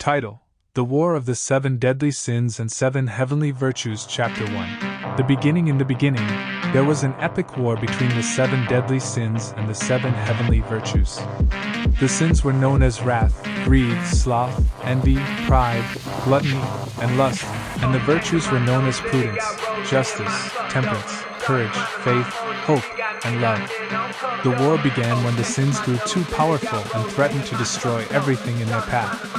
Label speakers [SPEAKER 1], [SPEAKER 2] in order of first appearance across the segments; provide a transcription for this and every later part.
[SPEAKER 1] Title: The War of the Seven Deadly Sins and Seven Heavenly Virtues. Chapter 1. The beginning. In the beginning, there was an epic war between the seven deadly sins and the seven heavenly virtues. The sins were known as wrath, greed, sloth, envy, pride, gluttony, and lust, and the virtues were known as prudence, justice, temperance, courage, faith, hope, and love. The war began when the sins grew too powerful and threatened to destroy everything in their path.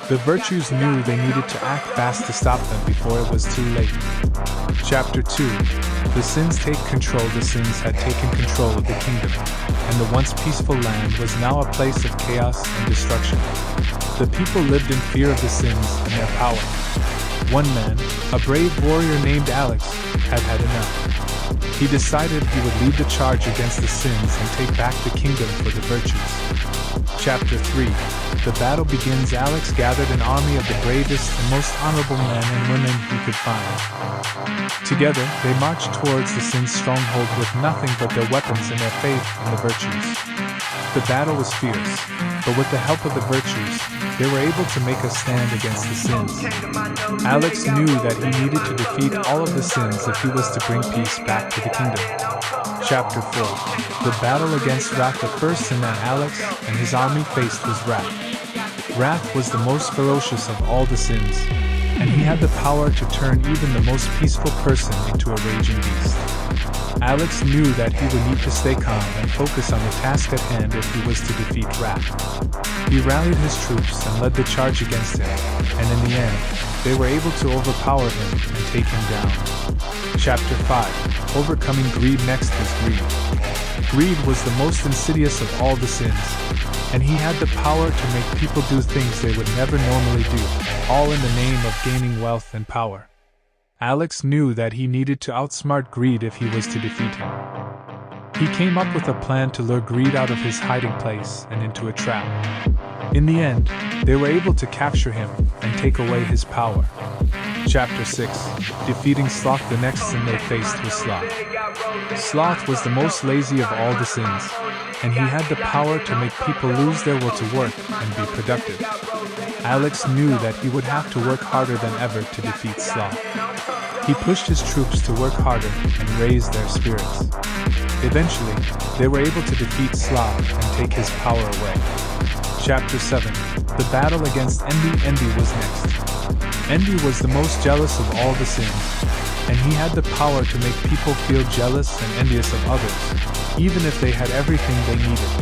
[SPEAKER 1] The virtues knew they needed to act fast to stop them before it was too late. Chapter 2. The sins take control. The sins had taken control of the kingdom, and the once peaceful land was now a place of chaos and destruction. The people lived in fear of the sins and their power. One man, a brave warrior named Alex, had had enough. He decided he would lead the charge against the sins and take back the kingdom for the virtues. Chapter 3. The battle begins. Alex gathered an army of the bravest and most honorable men and women he could find. Together, they marched towards the sin's stronghold with nothing but their weapons and their faith in the virtues. The battle was fierce, but with the help of the virtues, they were able to make a stand against the sins. Alex knew that he needed to defeat all of the sins if he was to bring peace back to the kingdom. Chapter 4. The battle against wrath. The first sin that Alex and his army faced was wrath. Wrath was the most ferocious of all the sins, and he had the power to turn even the most peaceful person into a raging beast. Alex knew that he would need to stay calm and focus on the task at hand if he was to defeat wrath. He rallied his troops and led the charge against him, and in the end, they were able to overpower him and take him down. Chapter 5. Overcoming greed. Next was greed. Greed was the most insidious of all the sins, and he had the power to make people do things they would never normally do, all in the name of gaining wealth and power. Alex knew that he needed to outsmart greed if he was to defeat him. He came up with a plan to lure greed out of his hiding place and into a trap. In the end, they were able to capture him and take away his power. Chapter 6. Defeating sloth. The next sin they faced was sloth. Sloth was the most lazy of all the sins, and he had the power to make people lose their will to work and be productive. Alex knew that he would have to work harder than ever to defeat sloth. He pushed his troops to work harder and raise their spirits. Eventually, they were able to defeat sloth and take his power away. Chapter 7. The battle against envy. Envy was next. Envy was the most jealous of all the sins, and he had the power to make people feel jealous and envious of others, even if they had everything they needed.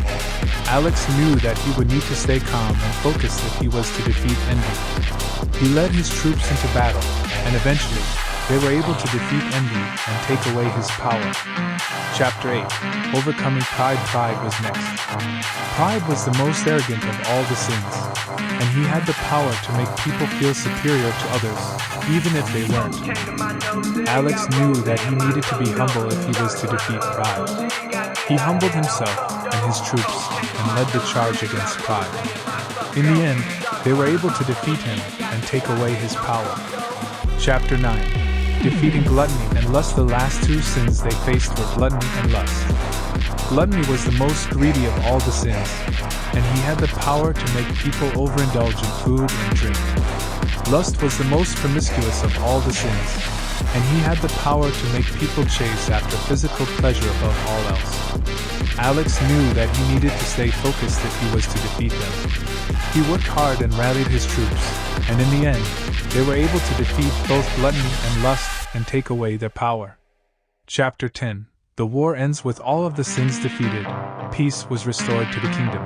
[SPEAKER 1] Alex knew that he would need to stay calm and focused if he was to defeat envy. He led his troops into battle, and eventually, they were able to defeat envy and take away his power. Chapter 8. Overcoming pride. Pride was next. Pride was the most arrogant of all the sins, and he had the power to make people feel superior to others, even if they weren't. Alex knew that he needed to be humble if he was to defeat pride. He humbled himself and his troops and led the charge against pride. In the end, they were able to defeat him and take away his power. Chapter 9. Defeating gluttony and lust. The last two sins they faced were gluttony and lust. Gluttony was the most greedy of all the sins, and he had the power to make people overindulge in food and drink. Lust was the most promiscuous of all the sins, and he had the power to make people chase after physical pleasure above all else. Alex knew that he needed to stay focused if he was to defeat them. He worked hard and rallied his troops, and in the end, they were able to defeat both gluttony and lust and take away their power. Chapter 10. The war ends with all of the sins defeated. Peace was restored to the kingdom.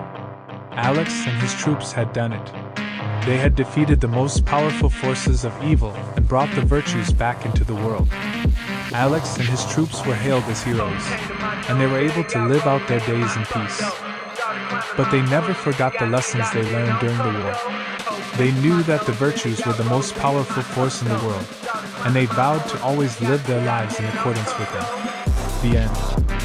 [SPEAKER 1] Alex and his troops had done it. They had defeated the most powerful forces of evil and brought the virtues back into the world. Alex and his troops were hailed as heroes, and they were able to live out their days in peace. But they never forgot the lessons they learned during the war. They knew that the virtues were the most powerful force in the world, and they vowed to always live their lives in accordance with them. The end.